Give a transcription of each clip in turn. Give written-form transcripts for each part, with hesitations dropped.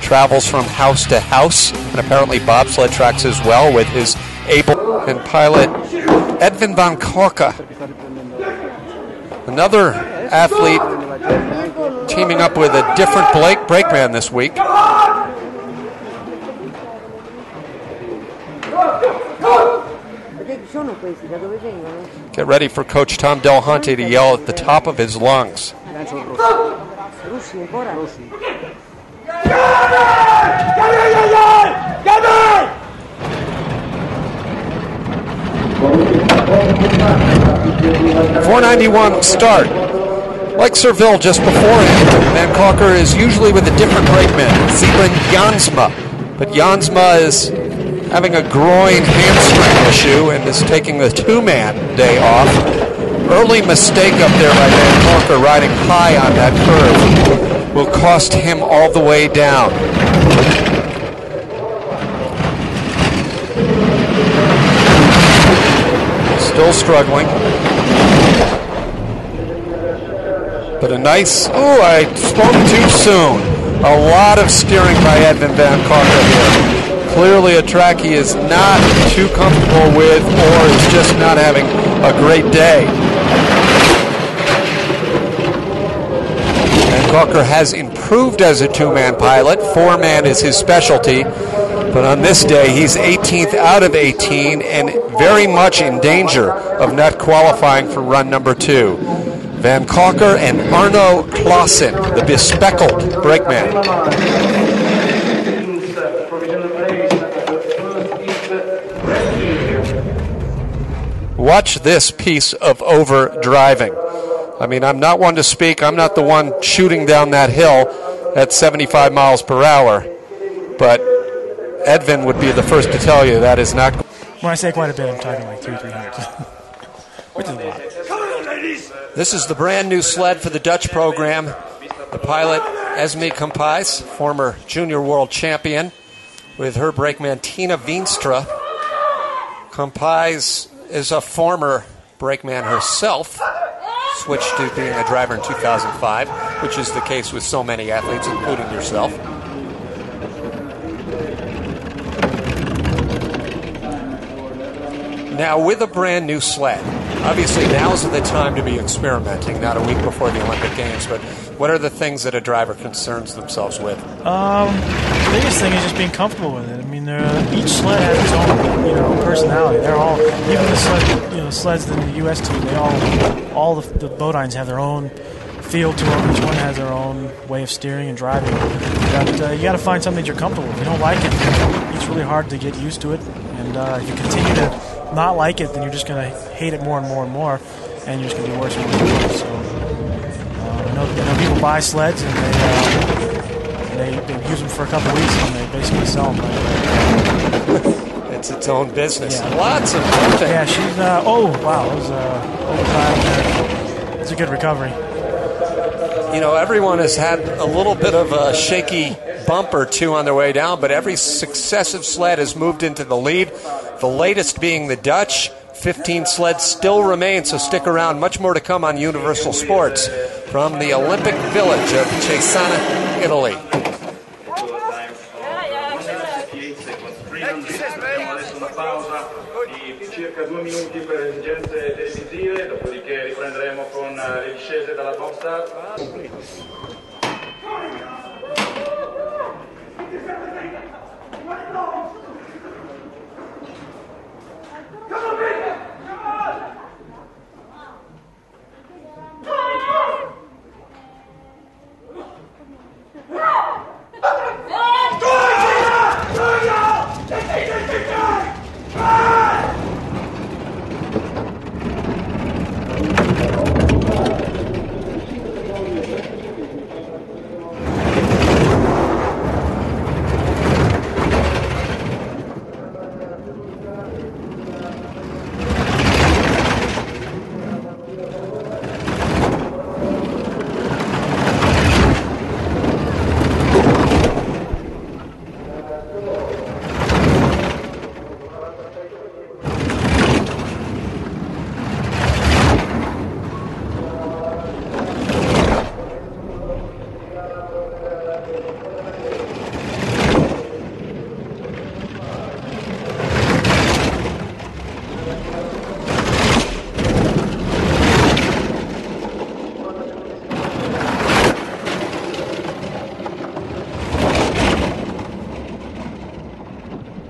travels from house to house, and apparently bobsled tracks as well with his able and pilot Edwin van Calker. Another athlete teaming up with a different brakeman this week. Get ready for Coach Tom Delhunty to yell at the top of his lungs. .491 start. Like Serville just before him, Van Calker is usually with a different brakeman, Edwin Jansma. But Jansma is having a groin hamstring issue and is taking the two-man day off. Early mistake up there by Van Calker riding high on that curve will cost him all the way down. Still struggling. But a nice, I spoke too soon. A lot of steering by Edwin van Calker here. Clearly a track he is not too comfortable with or is just not having a great day. Van Calker has improved as a two-man pilot. Four-man is his specialty. But on this day, he's 18th out of 18 and very much in danger of not qualifying for run number 2. Van Calker and Arno Klaassen, the bespeckled brakeman. Watch this piece of over-driving. I mean, I'm not one to speak. I'm not the one shooting down that hill at 75 miles per hour. But Edwin would be the first to tell you that is not. When I say quite a bit, I'm talking like 300. Which is a lot. This is the brand new sled for the Dutch program. The pilot, Esmé Kamphuis, former junior world champion, with her brakeman Tine Veenstra. Kamphuis is a former brakeman herself, switched to being a driver in 2005, which is the case with so many athletes, including yourself. Now, with a brand new sled, obviously now's the time to be experimenting, not a week before the Olympic Games, but what are the things that a driver concerns themselves with? The biggest thing is just being comfortable with it. I mean, each sled has its own, personality. They're all, even the sled, sleds in the U.S. team, they all the Bodines have their own feel to them. Each one has their own way of steering and driving. But you got to find something that you're comfortable with. If you don't like it, it's really hard to get used to it. And if you continue to not like it, then you're just going to hate it more and more and more, and you're just going to be worse and worse. So I know people buy sleds and they use them for a couple of weeks and they basically sell them. It's its own business. Yeah. Lots of fun. Yeah, she's oh wow, it was overtime there. It's a good recovery. You know, everyone has had a little bit of a shaky bump or two on their way down, but every successive sled has moved into the lead. The latest being the Dutch. 15 sleds still remain, so stick around. Much more to come on Universal Sports from the Olympic village of Cesana, Italy. Circa 2 minuti per esigenze televisive, dopodiché riprenderemo con le discese dalla Bobsleigh.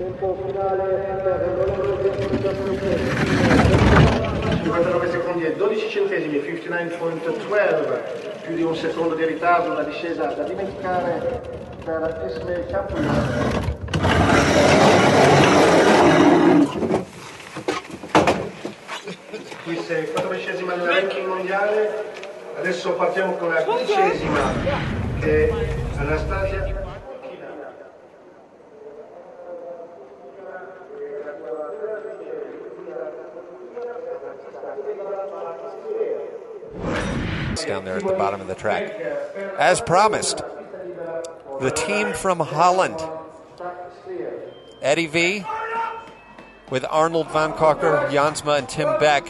59 secondi e 12 centesimi, 59.12, più di un secondo di ritardo, una discesa da dimenticare per Esmé Kamphuis. Questa è 14ª nel ranking mondiale. Adesso partiamo con la 15ª, che è Anastasia. Down there at the bottom of the track. As promised, the team from Holland. Eddie V with Arno van Calker, Jansma, and Tim Beck.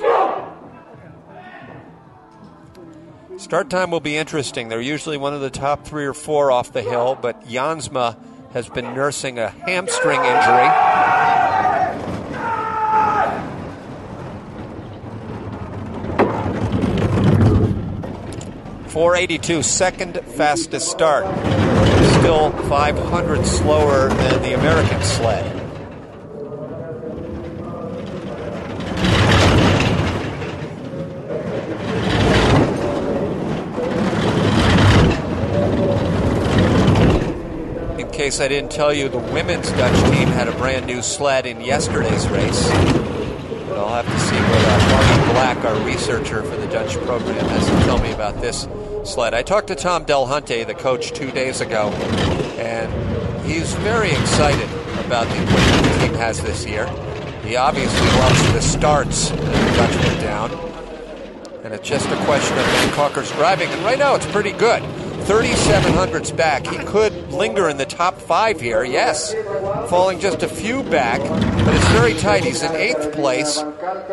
Start time will be interesting. They're usually one of the top 3 or 4 off the hill, but Jansma has been nursing a hamstring injury. .482, second fastest start. Still 500 slower than the American sled. In case I didn't tell you, the women's Dutch team had a brand new sled in yesterday's race. But I'll have to see what Marty Black, our researcher for the Dutch program, has to tell me about this sled. I talked to Tom Del Hunte, the coach, 2 days ago, and he's very excited about the equipment the team has this year. He obviously loves the starts that the Dutch put down, and it's just a question of Van Calker's driving, and right now it's pretty good. 3,700s back. He could linger in the top 5 here, yes, falling just a few back, but it's very tight. He's in 8th place,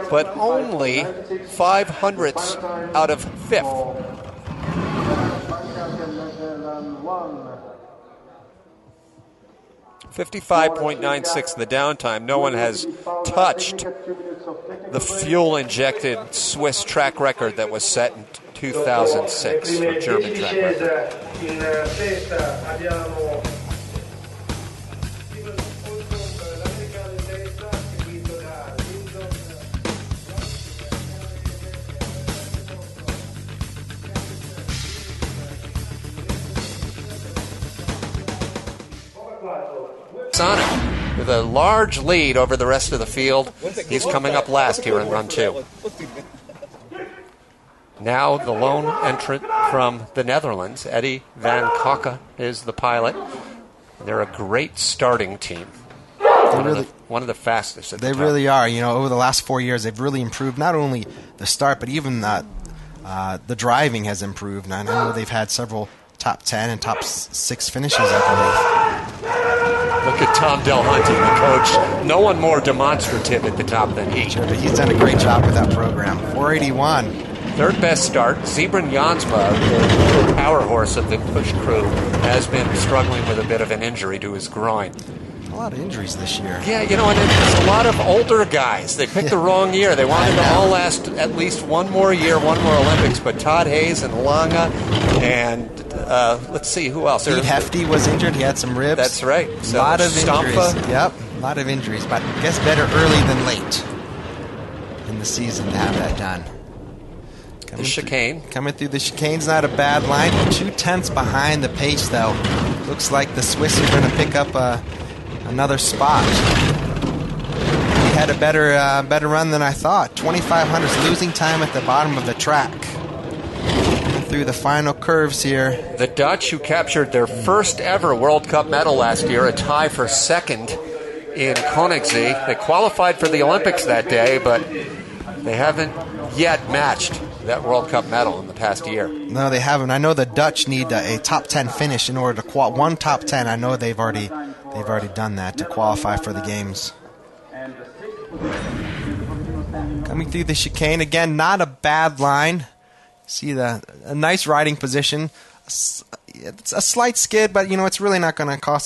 but only 500ths out of 5th. 55.96 the downtime. No one has touched the fuel-injected Swiss track record that was set in 2006 for German track record. Cesana with a large lead over the rest of the field. He's coming up last here in run 2. Now the lone entrant from the Netherlands, Edwin van Calker, is the pilot. They're a great starting team. One of the fastest at the top. They really are. You know, over the last 4 years, they've really improved not only the start, but even the driving has improved. And I know they've had several top 10 and top 6 finishes, I believe. Look at Tom Del Hunte, the coach. No one more demonstrative at the top than he. Sure, but he's done a great job with that program. 481. Third best start. Zebran Jansma, the power horse of the push crew, has been struggling with a bit of an injury to his groin. A lot of injuries this year. Yeah, you know, and it's a lot of older guys. They picked the wrong year. They wanted to all last at least one more year, one more Olympics, but Todd Hayes and Lange and let's see, who else? Pete Hefty was injured. He had some ribs. That's right. So a lot of injuries. Yep, a lot of injuries, but I guess better early than late in the season to have that done. The chicane. Coming through the chicane's not a bad line. 2/10 behind the pace, though. Looks like the Swiss are going to pick up another spot. He had a better run than I thought. 2,500s, losing time at the bottom of the track. Through the final curves here. The Dutch, who captured their first ever World Cup medal last year, a tie for second in Königssee. They qualified for the Olympics that day, but they haven't yet matched that World Cup medal in the past year. No, they haven't. I know the Dutch need a top 10 finish in order to qualify. One top 10. I know they've already done that to qualify for the games. Coming through the chicane again, not a bad line. See a nice riding position. It's a slight skid, but you know it's really not going to cost them